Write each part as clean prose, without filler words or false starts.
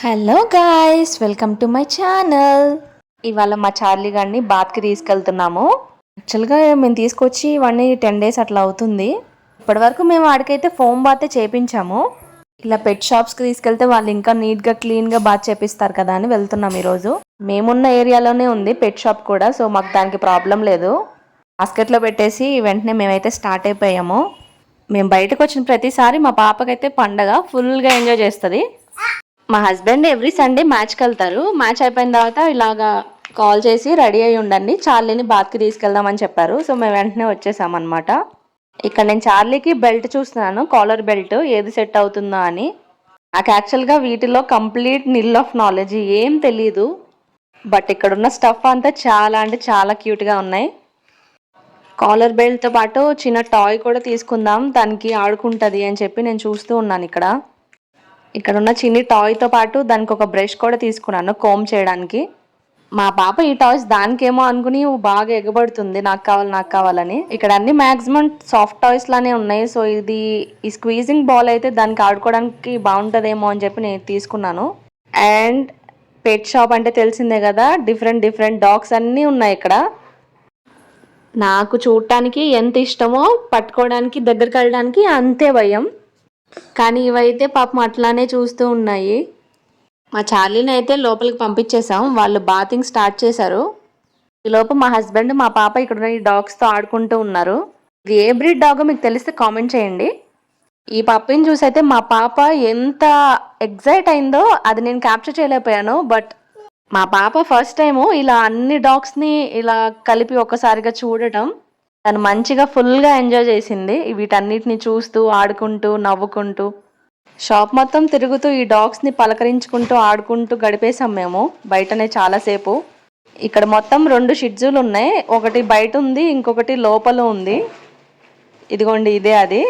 Hello guys, welcome to my channel. ఇవాళ మా Charlie గారిని బాత్కి తీసుకెళ్తున్నాము. యాక్చువల్గా మేము తీసుకొచ్చి 10 days అట్లా అవుతుంది. ఇప్పటివరకు మేము ఆడికైతే ఫోమ్ బాతే చేపించాము. ఇలా పెట్ షాప్స్కి తీసుకెళ్తే వాళ్ళు ఇంకా నీట్గా క్లీన్గా బాత్ చేపిస్తారు కదా అని వెళ్తున్నాం ఈరోజు. మేమున్న ఏరియాలోనే ఉంది పెట్ షాప్ కూడా, సో మాకు దానికి ప్రాబ్లం లేదు. బాస్కెట్లో పెట్టేసి వెంటనే మేమైతే స్టార్ట్ అయిపోయాము. మేము బయటకు వచ్చిన ప్రతిసారి మా పాపకైతే పండగ ఫుల్గా ఎంజాయ్ చేస్తుంది. మా హస్బెండ్ ఎవ్రీ సండే మ్యాచ్కి వెళ్తారు. మ్యాచ్ అయిపోయిన తర్వాత ఇలాగా కాల్ చేసి రెడీ అయ్యి ఉండండి, చార్లీని బాత్కి తీసుకెళ్దామని చెప్పారు. సో మేము వెంటనే వచ్చేసామన్నమాట. ఇక్కడ నేను చార్లీకి బెల్ట్ చూస్తున్నాను, కాలర్ బెల్ట్ ఏది సెట్ అవుతుందా అని. నాకు యాక్చువల్గా వీటిలో కంప్లీట్ నిల్ ఆఫ్ నాలెడ్జ్, ఏం తెలీదు. బట్ ఇక్కడ ఉన్న స్టఫ్ అంతా చాలా అంటే చాలా క్యూట్గా ఉన్నాయి. కాలర్ బెల్ట్తో పాటు చిన్న టాయ్ కూడా తీసుకుందాం, దానికి ఆడుకుంటుంది అని చెప్పి నేను చూస్తూ ఉన్నాను. ఇక్కడ ఉన్న చిన్ని టాయ్తో పాటు దానికి ఒక బ్రష్ కూడా తీసుకున్నాను కోమ్ చేయడానికి. మా పాప ఈ టాయ్స్ దానికేమో అనుకుని బాగా ఎగబడుతుంది, నాకు కావాలని. ఇక్కడ అన్ని మ్యాక్సిమం సాఫ్ట్ టాయ్స్ లానే ఉన్నాయి. సో ఈ స్క్వీజింగ్ బాల్ అయితే దానికి ఆడుకోవడానికి బాగుంటుందేమో అని చెప్పి నేను తీసుకున్నాను. అండ్ పెట్ షాప్ అంటే తెలిసిందే కదా, డిఫరెంట్ డాగ్స్ అన్నీ ఉన్నాయి ఇక్కడ. నాకు చూడటానికి ఎంత ఇష్టమో పట్టుకోవడానికి దగ్గరికి వెళ్ళడానికి అంతే భయం. కానీ ఇవైతే పాపం అట్లానే చూస్తూ ఉన్నాయి. మా చార్లీని అయితే లోపలికి పంపించేసాం, వాళ్ళు బాతింగ్ స్టార్ట్ చేశారు. ఈలోపు మా హస్బెండ్ మా పాప ఇక్కడ ఈ డాగ్స్తో ఆడుకుంటూ ఉన్నారు. ఇది ఏ బ్రీడ్ డాగో మీకు తెలిస్తే కామెంట్ చేయండి. ఈ పప్పిని చూసి అయితే మా పాప ఎంత ఎగ్జైట్ అయిందో అది నేను క్యాప్చర్ చేయలేకపోయాను. బట్ మా పాప ఫస్ట్ టైము ఇలా అన్ని డాగ్స్ని ఇలా కలిపి ఒక్కసారిగా చూడటం. తను మంచిగా ఫుల్గా ఎంజాయ్ చేసింది వీటన్నిటిని చూస్తూ, ఆడుకుంటూ, నవ్వుకుంటూ. షాప్ మొత్తం తిరుగుతూ ఈ డాగ్స్ని పలకరించుకుంటూ ఆడుకుంటూ గడిపేసాం మేము బయటనే చాలాసేపు. ఇక్కడ మొత్తం 2 షిట్జూలు ఉన్నాయి, ఒకటి బయట ఉంది, ఇంకొకటి లోపల ఉంది. ఇదిగోండి ఇదే అది.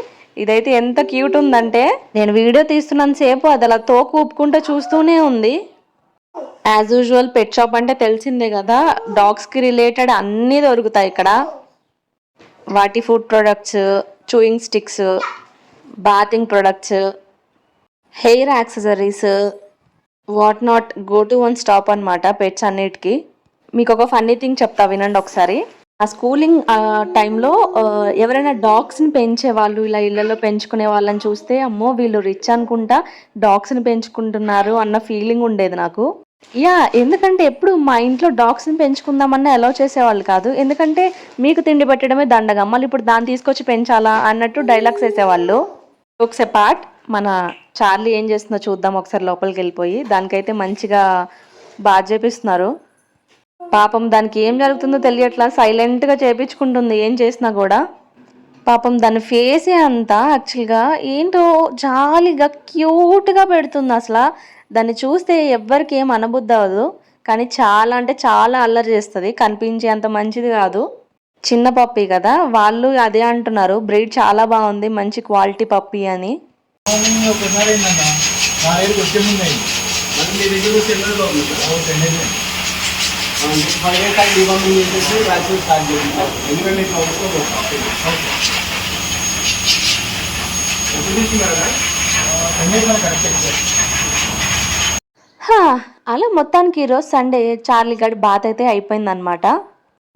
ఇదైతే ఎంత క్యూట్ ఉందంటే నేను వీడియో తీస్తున్నంతసేపు అది అలా తోకు ఊపుకుంటూ చూస్తూనే ఉంది. యాజ్ యూజువల్ పెట్ షాప్ అంటే తెలిసిందే కదా, డాగ్స్కి రిలేటెడ్ అన్నీ దొరుకుతాయి ఇక్కడ. వాటి food products, chewing sticks, bathing products, hair accessories, what not, go to one stop అనమాట పెట్స్ అన్నిటికీ. మీకు ఒక ఫన్నీ థింగ్ చెప్తా వినండి ఒకసారి. ఆ స్కూలింగ్ టైంలో ఎవరైనా డాగ్స్ని పెంచే వాళ్ళు ఇలా ఇళ్లలో పెంచుకునే వాళ్ళని చూస్తే అమ్మో వీళ్ళు రిచ్ అనుకుంటా డాగ్స్ని పెంచుకుంటున్నారు అన్న ఫీలింగ్ ఉండేది నాకు. ఎందుకంటే ఎప్పుడు మా ఇంట్లో డాగ్స్ని పెంచుకుందామన్నా అలౌ చేసేవాళ్ళు కాదు. ఎందుకంటే మీకు తిండి పెట్టడమే దండగా, మళ్ళీ ఇప్పుడు దాన్ని తీసుకొచ్చి పెంచాలా అన్నట్టు డైలాగ్స్ వేసేవాళ్ళు. ఒకసారి పార్ట్ మన చార్లీ ఏం చేస్తుందో చూద్దాం ఒకసారి లోపలికి వెళ్ళిపోయి. దానికైతే మంచిగా బాగా చేపిస్తున్నారు. పాపం దానికి ఏం జరుగుతుందో తెలియట్లా, సైలెంట్గా చేపించుకుంటుంది ఏం చేసినా కూడా. పాపం దాని ఫేసే అంతా యాక్చువల్గా ఏంటో జాలీగా క్యూట్గా పెడుతుంది. అసలు దాన్ని చూస్తే ఎవ్వరికి ఏం అనబుద్ధి అవ్వదు, కానీ చాలా అంటే చాలా అల్లరి చేస్తుంది. కనిపించే అంత మంచిది కాదు. చిన్న పప్పీ కదా, వాళ్ళు అదే అంటున్నారు, బ్రీడ్ చాలా బాగుంది, మంచి క్వాలిటీ పప్పీ అని. అలా మొత్తానికి ఈరోజు సండే చార్లీ గడి బాత్ అయితే అయిపోయిందనమాట.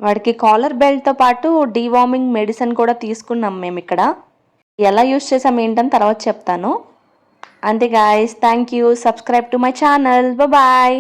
వాడికి కాలర్ బెల్ట్తో పాటు డీవార్మింగ్ మెడిసిన్ కూడా తీసుకున్నాం మేము ఇక్కడ. ఎలా యూస్ చేసాం ఏంటని తర్వాత చెప్తాను. అంతే guys, thank you. Subscribe to my channel. Bye.